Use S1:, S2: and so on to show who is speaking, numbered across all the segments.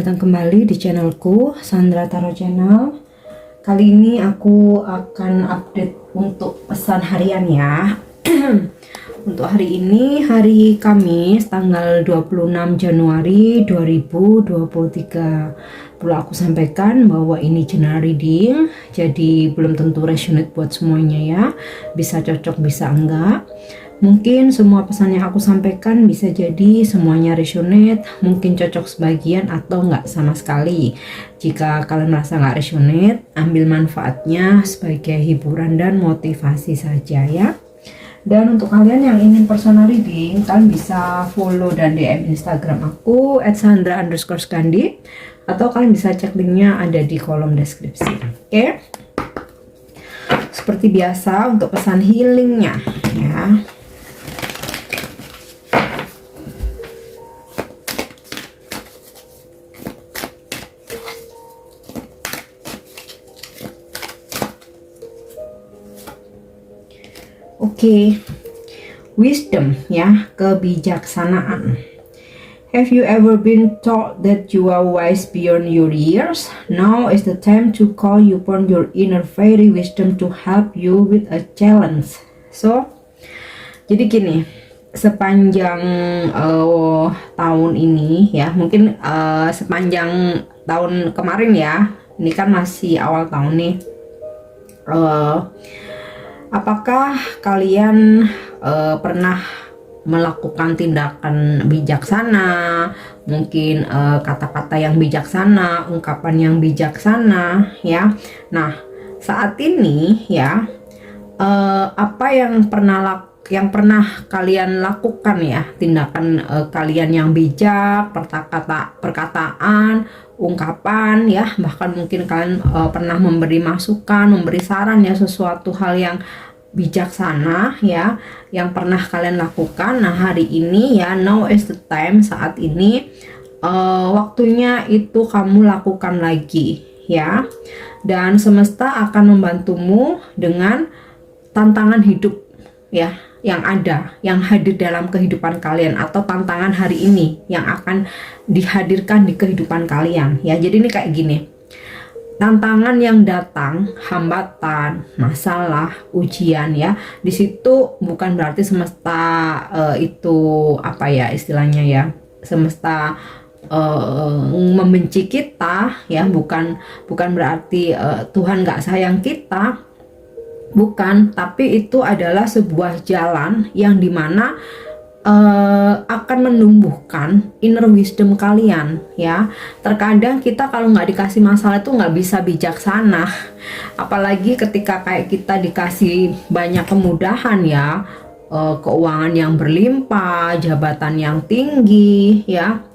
S1: datang kembali di channelku, Sandra Tarot Channel. Kali ini aku akan update untuk pesan harian ya. Untuk hari ini, hari Kamis, tanggal 26 Januari 2023. Perlu aku sampaikan bahwa ini general reading, jadi belum tentu resonate buat semuanya ya. Bisa cocok, bisa enggak. Mungkin semua pesan yang aku sampaikan bisa jadi semuanya resonate, mungkin cocok sebagian atau nggak sama sekali. Jika kalian merasa nggak resonate, ambil manfaatnya sebagai hiburan dan motivasi saja ya. Dan untuk kalian yang ingin personal reading, kalian bisa follow dan DM Instagram aku @sandra_skandi, atau kalian bisa cek linknya ada di kolom deskripsi. Oke? Seperti biasa untuk pesan healingnya ya. Oke, wisdom ya, kebijaksanaan. Have you ever been taught that you are wise beyond your years? Now is the time to call upon your inner fairy wisdom to help you with a challenge. So, jadi gini, sepanjang tahun ini ya, mungkin sepanjang tahun kemarin ya, ini kan masih awal tahun nih. Apakah kalian pernah melakukan tindakan bijaksana, mungkin kata-kata yang bijaksana, ungkapan yang bijaksana ya. Nah, saat ini ya, apa yang pernah kalian lakukan ya, tindakan kalian yang bijak, perkataan, ungkapan ya, bahkan mungkin kalian pernah memberi masukan, memberi saran ya, sesuatu hal yang bijaksana ya, yang pernah kalian lakukan. Nah, hari ini ya, now is the time, saat ini waktunya itu kamu lakukan lagi ya. Dan semesta akan membantumu dengan tantangan hidup ya, yang ada, yang hadir dalam kehidupan kalian, atau tantangan hari ini yang akan dihadirkan di kehidupan kalian ya. Jadi ini kayak gini, tantangan yang datang, hambatan, masalah, ujian ya, di situ bukan berarti semesta itu apa ya istilahnya ya, semesta membenci kita ya, bukan berarti Tuhan nggak sayang kita. Bukan, tapi itu adalah sebuah jalan yang dimana akan menumbuhkan inner wisdom kalian ya. Terkadang kita kalau nggak dikasih masalah itu nggak bisa bijaksana, apalagi ketika kayak kita dikasih banyak kemudahan ya, keuangan yang berlimpah, jabatan yang tinggi ya,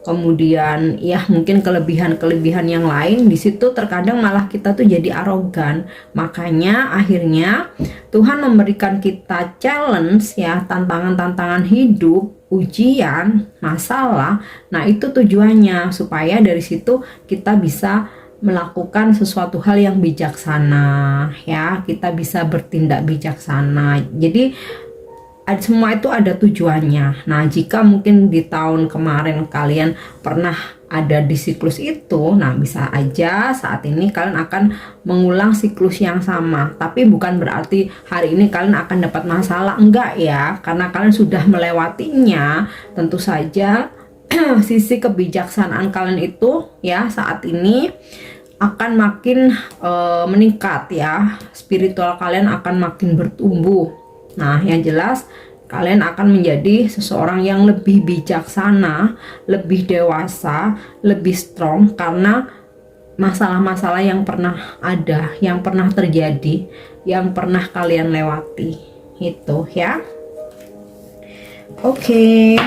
S1: kemudian ya mungkin kelebihan yang lain. Di situ terkadang malah kita tuh jadi arogan. Makanya akhirnya Tuhan memberikan kita challenge ya, tantangan hidup, ujian, masalah. Nah, itu tujuannya supaya dari situ kita bisa melakukan sesuatu hal yang bijaksana ya, kita bisa bertindak bijaksana. Jadi semua itu ada tujuannya. Nah, jika mungkin di tahun kemarin kalian pernah ada di siklus itu, nah bisa aja saat ini kalian akan mengulang siklus yang sama. Tapi bukan berarti hari ini kalian akan dapat masalah, enggak ya, karena kalian sudah melewatinya. Tentu saja sisi kebijaksanaan kalian itu ya saat ini akan makin meningkat ya, spiritual kalian akan makin bertumbuh. Nah, yang jelas kalian akan menjadi seseorang yang lebih bijaksana, lebih dewasa, lebih strong, karena masalah-masalah yang pernah ada, yang pernah terjadi, yang pernah kalian lewati itu ya. Oke,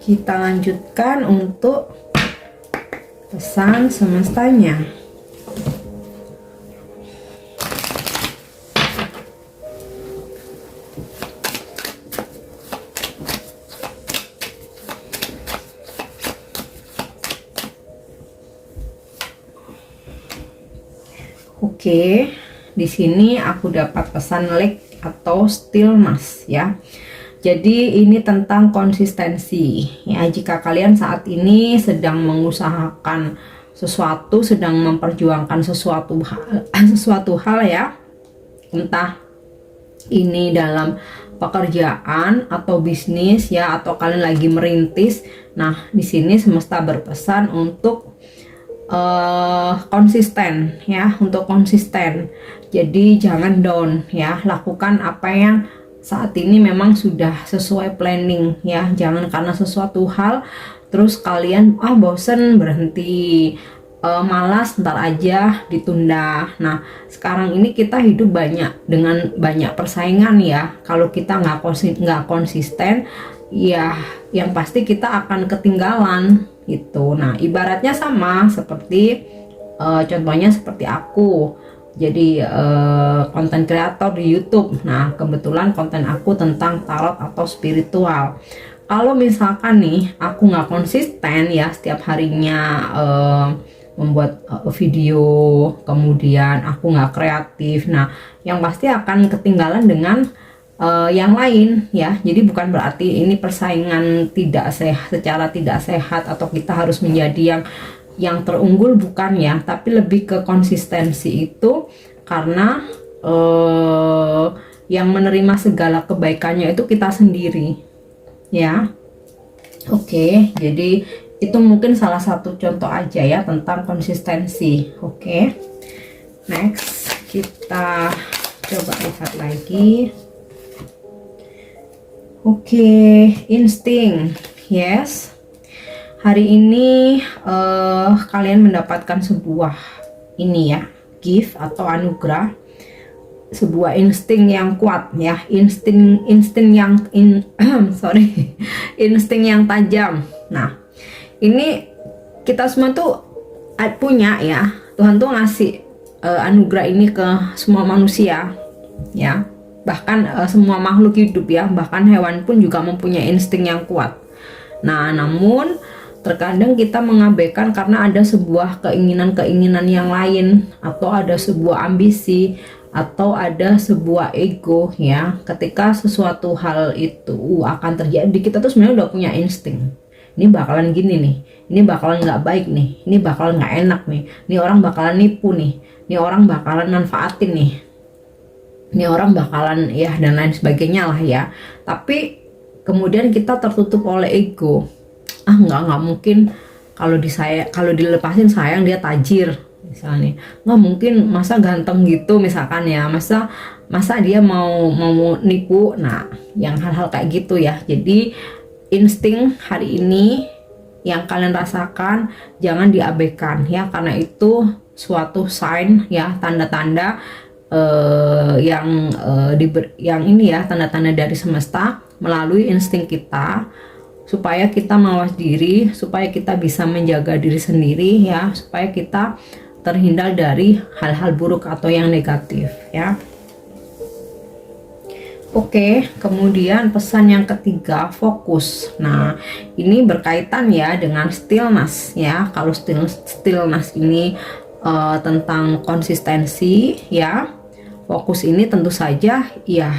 S1: kita lanjutkan untuk pesan semestanya. Oke, di sini aku dapat pesan lake atau stillness ya. Jadi ini tentang konsistensi ya. Jika kalian saat ini sedang mengusahakan sesuatu, sedang memperjuangkan sesuatu hal ya, entah ini dalam pekerjaan atau bisnis ya, atau kalian lagi merintis. Nah, di sini semesta berpesan untuk konsisten ya, untuk konsisten. Jadi jangan down ya, lakukan apa yang saat ini memang sudah sesuai planning ya. Jangan karena sesuatu hal terus kalian bosen, berhenti, malas, ntar aja, ditunda. Nah, sekarang ini kita hidup dengan banyak persaingan ya. Kalau kita nggak konsisten ya, yang pasti kita akan ketinggalan gitu. Nah, ibaratnya sama seperti contohnya seperti aku jadi konten kreator di YouTube. Nah, kebetulan konten aku tentang tarot atau spiritual. Kalau misalkan nih aku nggak konsisten ya, setiap harinya membuat video, kemudian aku nggak kreatif, nah yang pasti akan ketinggalan dengan yang lain ya. Jadi bukan berarti ini persaingan tidak sehat, secara tidak sehat, atau kita harus menjadi yang terunggul, bukan ya, tapi lebih ke konsistensi itu karena yang menerima segala kebaikannya itu kita sendiri ya. Oke, jadi itu mungkin salah satu contoh aja ya tentang konsistensi. Oke, next kita coba lihat lagi. Oke, insting, yes. Hari ini kalian mendapatkan sebuah ini ya, gift atau anugerah, sebuah insting yang kuat ya, insting yang insting yang tajam. Nah, ini kita semua tuh punya ya, Tuhan tuh ngasih anugerah ini ke semua manusia ya, bahkan semua makhluk hidup ya, bahkan hewan pun juga mempunyai insting yang kuat. Nah, namun terkadang kita mengabaikan karena ada sebuah keinginan-keinginan yang lain, atau ada sebuah ambisi, atau ada sebuah ego ya. Ketika sesuatu hal itu akan terjadi, kita tuh sebenarnya udah punya insting. Ini bakalan gini nih, ini bakalan nggak baik nih, ini bakalan nggak enak nih, ini orang bakalan nipu nih, ini orang bakalan manfaatin nih, ini orang bakalan ya, dan lain sebagainya lah ya. Tapi kemudian kita tertutup oleh ego. Nggak mungkin, kalau dilepasin sayang, dia tajir misalnya, nggak mungkin, masa ganteng gitu misalkan ya, masa dia mau nipu. Nah, yang hal-hal kayak gitu ya. Jadi insting hari ini yang kalian rasakan jangan diabaikan ya, karena itu suatu sign ya, tanda-tanda yang ini ya, tanda-tanda dari semesta melalui insting kita, supaya kita mawas diri, supaya kita bisa menjaga diri sendiri ya, supaya kita terhindar dari hal-hal buruk atau yang negatif ya. Oke, kemudian pesan yang ketiga, fokus. Nah, ini berkaitan ya dengan stillness ya. Kalau stillness ini tentang konsistensi ya. Fokus ini tentu saja ya,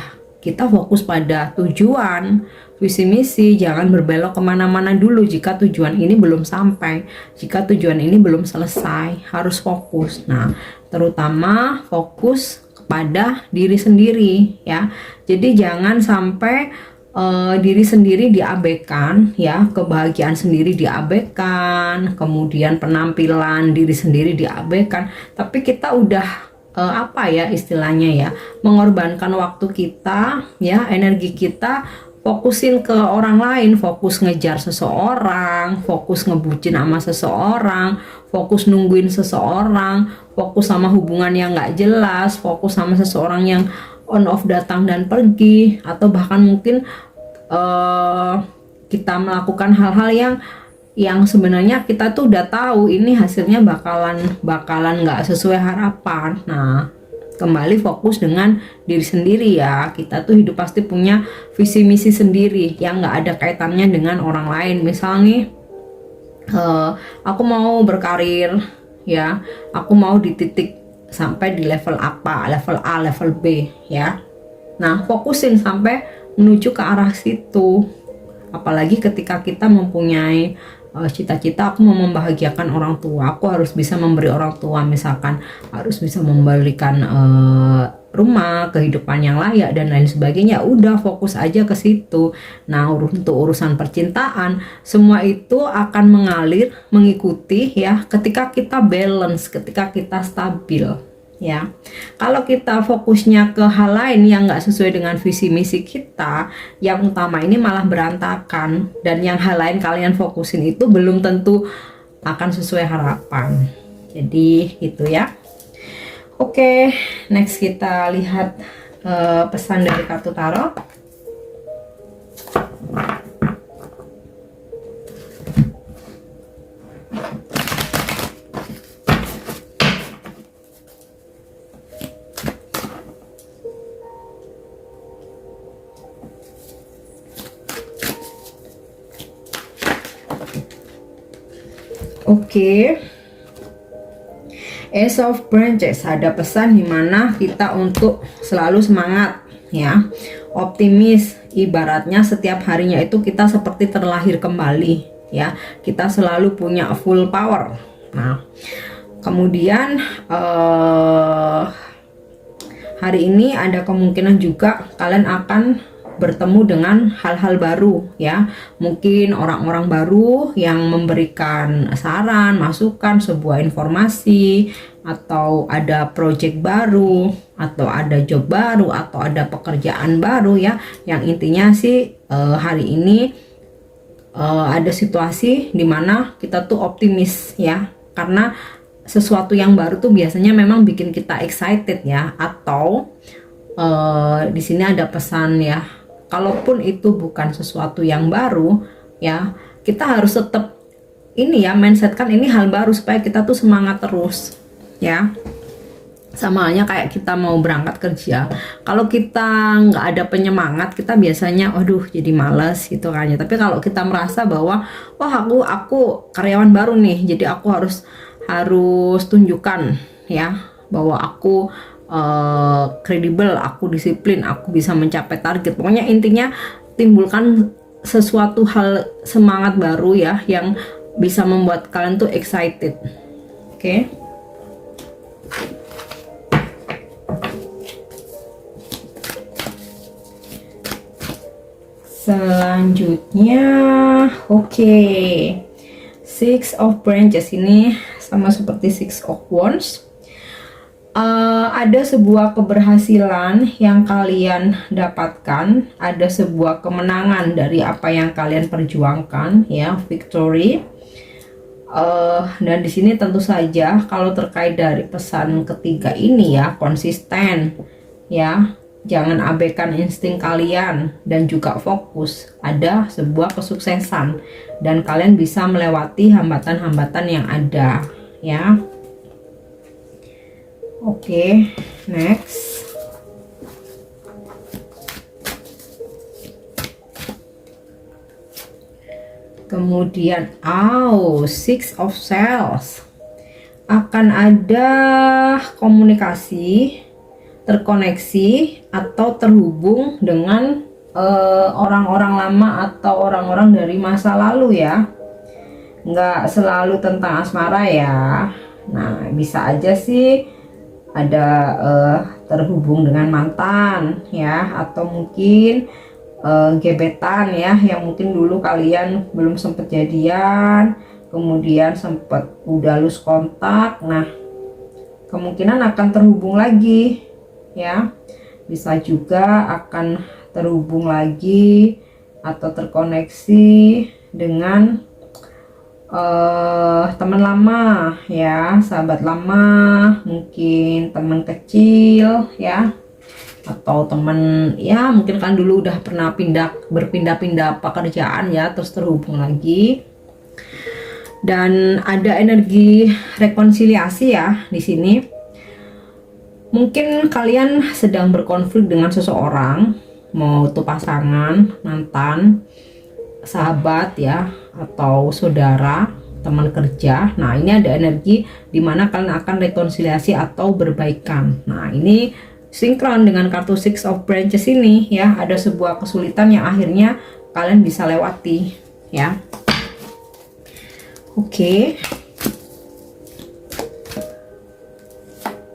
S1: kita fokus pada tujuan, visi misi, jangan berbelok kemana-mana dulu jika tujuan ini belum sampai, jika tujuan ini belum selesai, harus fokus. Nah, terutama fokus kepada diri sendiri ya. Jadi jangan sampai diri sendiri diabaikan ya, kebahagiaan sendiri diabaikan, kemudian penampilan diri sendiri diabaikan, tapi kita udah apa ya istilahnya ya, mengorbankan waktu kita ya, energi kita, fokusin ke orang lain, fokus ngejar seseorang, fokus ngebucin sama seseorang, fokus nungguin seseorang, fokus sama hubungan yang nggak jelas, fokus sama seseorang yang on off datang dan pergi, atau bahkan mungkin kita melakukan hal-hal yang sebenarnya kita tuh udah tahu ini hasilnya bakalan nggak sesuai harapan. Nah, kembali fokus dengan diri sendiri ya. Kita tuh hidup pasti punya visi misi sendiri yang nggak ada kaitannya dengan orang lain. Misalnya aku mau berkarir ya, aku mau di titik sampai di level apa, level A, level B ya. Nah, fokusin sampai menuju ke arah situ. Apalagi ketika kita mempunyai cita-cita, aku mau membahagiakan orang tua, aku harus bisa memberi orang tua, misalkan harus bisa memberikan rumah, kehidupan yang layak dan lain sebagainya. Udah fokus aja ke situ. Nah, untuk urusan percintaan, semua itu akan mengalir, mengikuti ya, ketika kita balance, ketika kita stabil. Ya, kalau kita fokusnya ke hal lain yang nggak sesuai dengan visi misi kita, yang utama ini malah berantakan, dan yang hal lain kalian fokusin itu belum tentu akan sesuai harapan. Jadi gitu ya. Oke, next kita lihat pesan dari kartu tarot. Oke, Ace of Branches, ada pesan dimana kita untuk selalu semangat ya, optimis. Ibaratnya setiap harinya itu kita seperti terlahir kembali ya, kita selalu punya full power. Nah, kemudian hari ini ada kemungkinan juga kalian akan bertemu dengan hal-hal baru ya, mungkin orang-orang baru yang memberikan saran, masukan, sebuah informasi, atau ada project baru, atau ada job baru, atau ada pekerjaan baru ya, yang intinya sih hari ini ada situasi dimana kita tuh optimis ya, karena sesuatu yang baru tuh biasanya memang bikin kita excited ya, atau di sini ada pesan ya, kalaupun itu bukan sesuatu yang baru ya, kita harus tetap ini ya, mindsetkan ini hal baru supaya kita tuh semangat terus ya. Sama halnya kayak kita mau berangkat kerja, kalau kita nggak ada penyemangat, kita biasanya aduh jadi males gitu kan ya. Tapi kalau kita merasa bahwa wah aku karyawan baru nih, jadi aku harus tunjukkan ya bahwa aku kredibel, aku disiplin, aku bisa mencapai target. Pokoknya intinya timbulkan sesuatu hal semangat baru ya, yang bisa membuat kalian tuh excited. Oke. Selanjutnya, oke. Six of Branches ini sama seperti Six of Wands. Ada sebuah keberhasilan yang kalian dapatkan, ada sebuah kemenangan dari apa yang kalian perjuangkan ya, victory. Dan di sini tentu saja kalau terkait dari pesan ketiga ini ya, konsisten ya, jangan abaikan insting kalian dan juga fokus. Ada sebuah kesuksesan dan kalian bisa melewati hambatan-hambatan yang ada ya. Oke, next. Kemudian Six of Swords, akan ada komunikasi, terkoneksi atau terhubung dengan orang-orang lama atau orang-orang dari masa lalu ya. Nggak selalu tentang asmara ya. Nah, bisa aja sih ada terhubung dengan mantan ya, atau mungkin gebetan ya, yang mungkin dulu kalian belum sempet jadian, kemudian sempet udah lose kontak. Nah, kemungkinan akan terhubung lagi ya, bisa juga akan terhubung lagi atau terkoneksi dengan teman lama ya, sahabat lama, mungkin teman kecil ya, atau teman ya, mungkin kan dulu udah pernah berpindah-pindah pekerjaan ya, terus terhubung lagi. Dan ada energi rekonsiliasi ya di sini. Mungkin kalian sedang berkonflik dengan seseorang, mau itu pasangan, mantan, sahabat ya, atau saudara, teman kerja. Nah, ini ada energi dimana kalian akan rekonsiliasi atau berbaikan. Nah, ini sinkron dengan kartu Six of Branches ini ya. Ada sebuah kesulitan yang akhirnya kalian bisa lewati ya. Oke.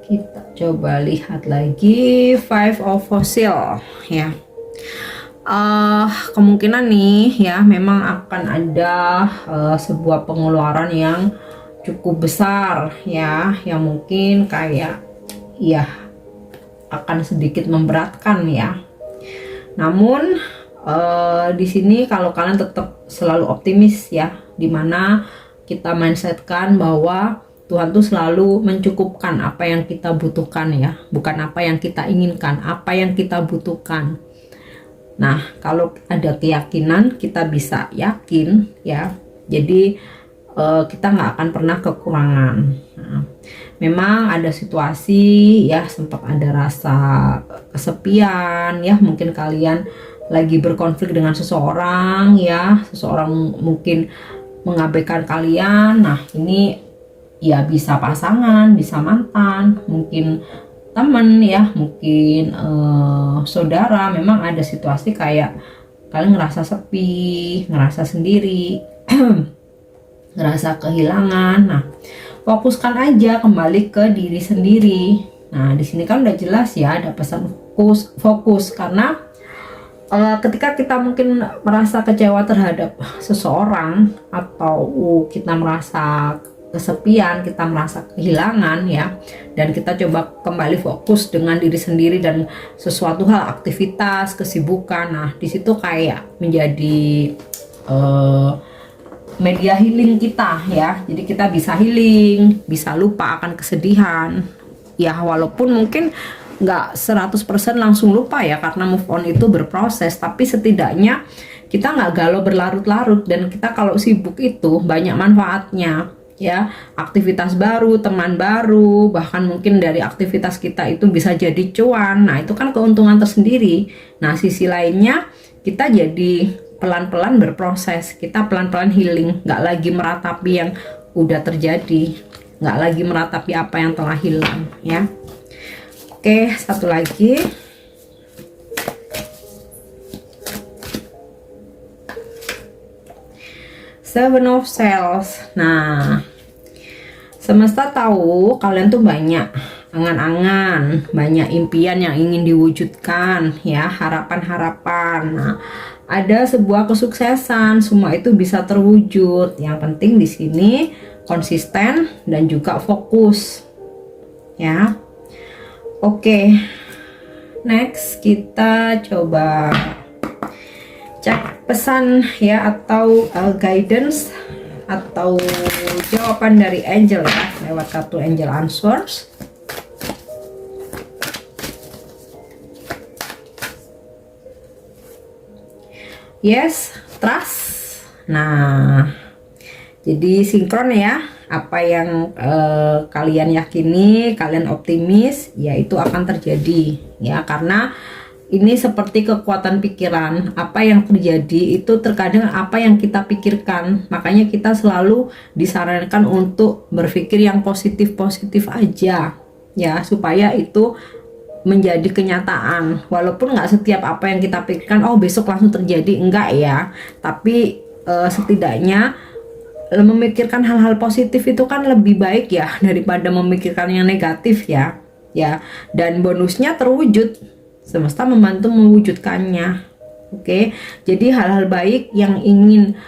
S1: Kita coba lihat lagi Five of Fossil ya. Kemungkinan nih ya memang akan ada sebuah pengeluaran yang cukup besar ya, yang mungkin kayak ya akan sedikit memberatkan ya. Namun di sini kalau kalian tetap selalu optimis ya, dimana kita mindsetkan bahwa Tuhan tuh selalu mencukupkan apa yang kita butuhkan ya, bukan apa yang kita inginkan, apa yang kita butuhkan. Nah, kalau ada keyakinan, kita bisa yakin ya. Jadi kita nggak akan pernah kekurangan. Nah, memang ada situasi ya, sempat ada rasa kesepian ya. Mungkin kalian lagi berkonflik dengan seseorang ya, seseorang mungkin mengabaikan kalian. Nah, ini ya bisa pasangan, bisa mantan, mungkin teman ya, mungkin saudara. Memang ada situasi kayak kalian ngerasa sepi, ngerasa sendiri, ngerasa kehilangan. Nah, fokuskan aja kembali ke diri sendiri. Nah, di sini kan udah jelas ya, ada pesan fokus karena ketika kita mungkin merasa kecewa terhadap seseorang, atau kita merasa kesepian, kita merasa kehilangan ya, dan kita coba kembali fokus dengan diri sendiri dan sesuatu hal, aktivitas, kesibukan. Nah, di situ kayak menjadi media healing kita ya. Jadi kita bisa healing, bisa lupa akan kesedihan ya, walaupun mungkin nggak 100% langsung lupa ya, karena move on itu berproses, tapi setidaknya kita nggak galau berlarut-larut. Dan kita kalau sibuk itu banyak manfaatnya ya, aktivitas baru, teman baru, bahkan mungkin dari aktivitas kita itu bisa jadi cuan. Nah, itu kan keuntungan tersendiri. Nah, sisi lainnya kita jadi pelan-pelan berproses, kita pelan-pelan healing, nggak lagi meratapi yang udah terjadi, nggak lagi meratapi apa yang telah hilang ya. Oke, satu lagi. Seven of Swords. Nah, semesta tahu kalian tuh banyak angan-angan, banyak impian yang ingin diwujudkan ya, harapan-harapan. Nah, ada sebuah kesuksesan, semua itu bisa terwujud. Yang penting di sini konsisten dan juga fokus ya. Oke, next kita coba cek pesan ya, atau guidance atau jawaban dari angel ya, lewat kartu angel answers. Yes, trust. Nah, jadi sinkron ya, apa yang kalian yakini, kalian optimis, ya itu akan terjadi ya, karena ini seperti kekuatan pikiran. Apa yang terjadi itu terkadang apa yang kita pikirkan. Makanya kita selalu disarankan untuk berpikir yang positif-positif aja ya, supaya itu menjadi kenyataan. Walaupun nggak setiap apa yang kita pikirkan oh besok langsung terjadi, enggak ya, tapi setidaknya memikirkan hal-hal positif itu kan lebih baik ya daripada memikirkan yang negatif ya. Dan bonusnya terwujud, semesta membantu mewujudkannya. Oke, jadi hal-hal baik yang ingin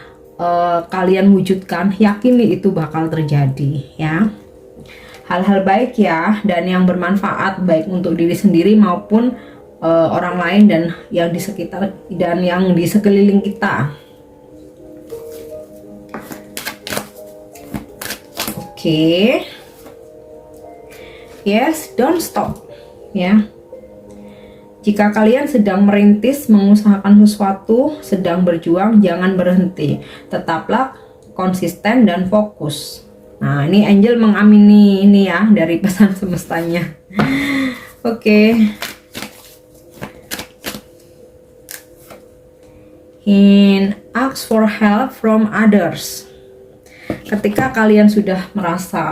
S1: kalian wujudkan, yakini itu bakal terjadi ya. Hal-hal baik ya, dan yang bermanfaat baik untuk diri sendiri maupun orang lain dan yang di sekitar dan yang di sekeliling kita. Oke. Yes, don't stop ya. Jika kalian sedang merintis, mengusahakan sesuatu, sedang berjuang, jangan berhenti. Tetaplah konsisten dan fokus. Nah, ini angel mengamini ini ya dari pesan semestanya. Oke. Ask for help from others. ketika kalian sudah merasa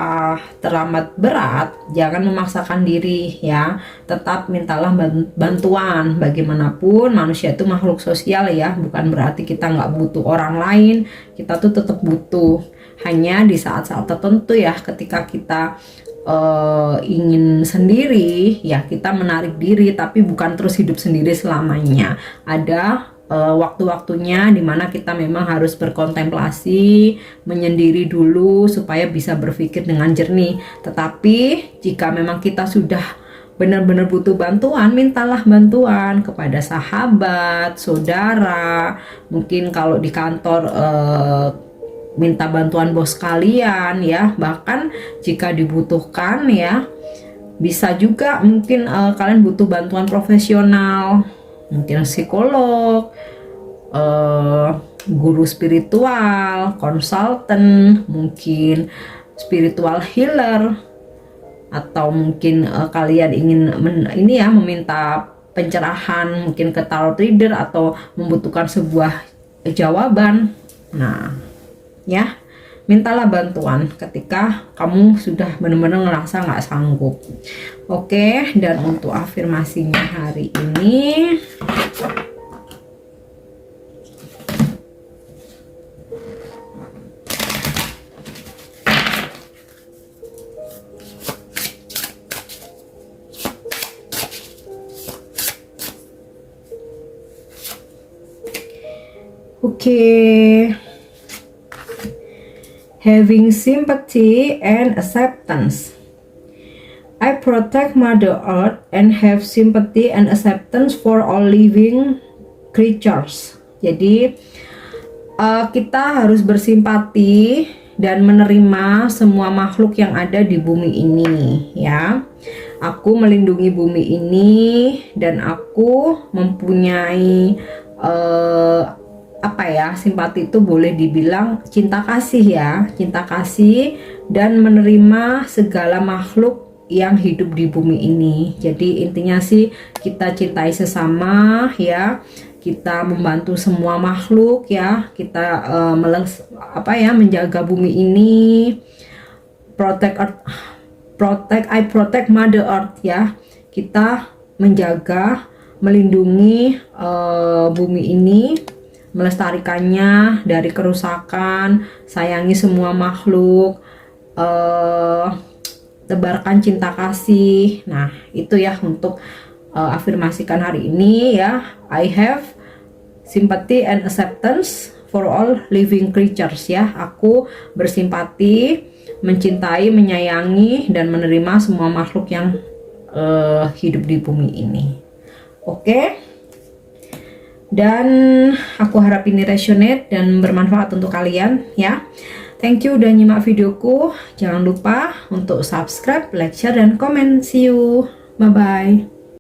S1: teramat berat, jangan memaksakan diri ya. Tetap mintalah bantuan. Bagaimanapun manusia itu makhluk sosial ya. Bukan berarti kita nggak butuh orang lain. Kita tuh tetap butuh. Hanya di saat-saat tertentu ya, ketika kita ingin sendiri ya, kita menarik diri. Tapi bukan terus hidup sendiri selamanya. Ada waktu-waktunya dimana kita memang harus berkontemplasi, menyendiri dulu supaya bisa berpikir dengan jernih. Tetapi jika memang kita sudah benar-benar butuh bantuan, mintalah bantuan kepada sahabat, saudara. Mungkin kalau di kantor minta bantuan bos kalian ya. Bahkan jika dibutuhkan ya, bisa juga mungkin kalian butuh bantuan profesional, mungkin psikolog, guru spiritual, konsultan, mungkin spiritual healer, atau mungkin kalian ingin meminta pencerahan, mungkin ke tarot reader, atau membutuhkan sebuah jawaban. Nah ya, mintalah bantuan ketika kamu sudah benar-benar ngerasa nggak sanggup. Oke, dan untuk afirmasinya hari ini, having sympathy and acceptance. I protect Mother Earth and have sympathy and acceptance for all living creatures. Jadi kita harus bersimpati dan menerima semua makhluk yang ada di bumi ini ya. Aku melindungi bumi ini dan aku mempunyai simpati itu boleh dibilang cinta kasih ya, cinta kasih dan menerima segala makhluk yang hidup di bumi ini. Jadi intinya sih kita cintai sesama ya, kita membantu semua makhluk ya, kita menjaga bumi ini, I protect Mother Earth ya, kita menjaga, melindungi bumi ini, melestarikannya dari kerusakan, sayangi semua makhluk, tebarkan cinta kasih. Nah itu ya untuk afirmasikan hari ini ya. I have sympathy and acceptance for all living creatures ya. Aku bersimpati, mencintai, menyayangi dan menerima semua makhluk yang hidup di bumi ini. Oke. Dan aku harap ini resonate dan bermanfaat untuk kalian ya. Thank you udah nyimak videoku. Jangan lupa untuk subscribe, like, share, dan komen. See you. Bye-bye.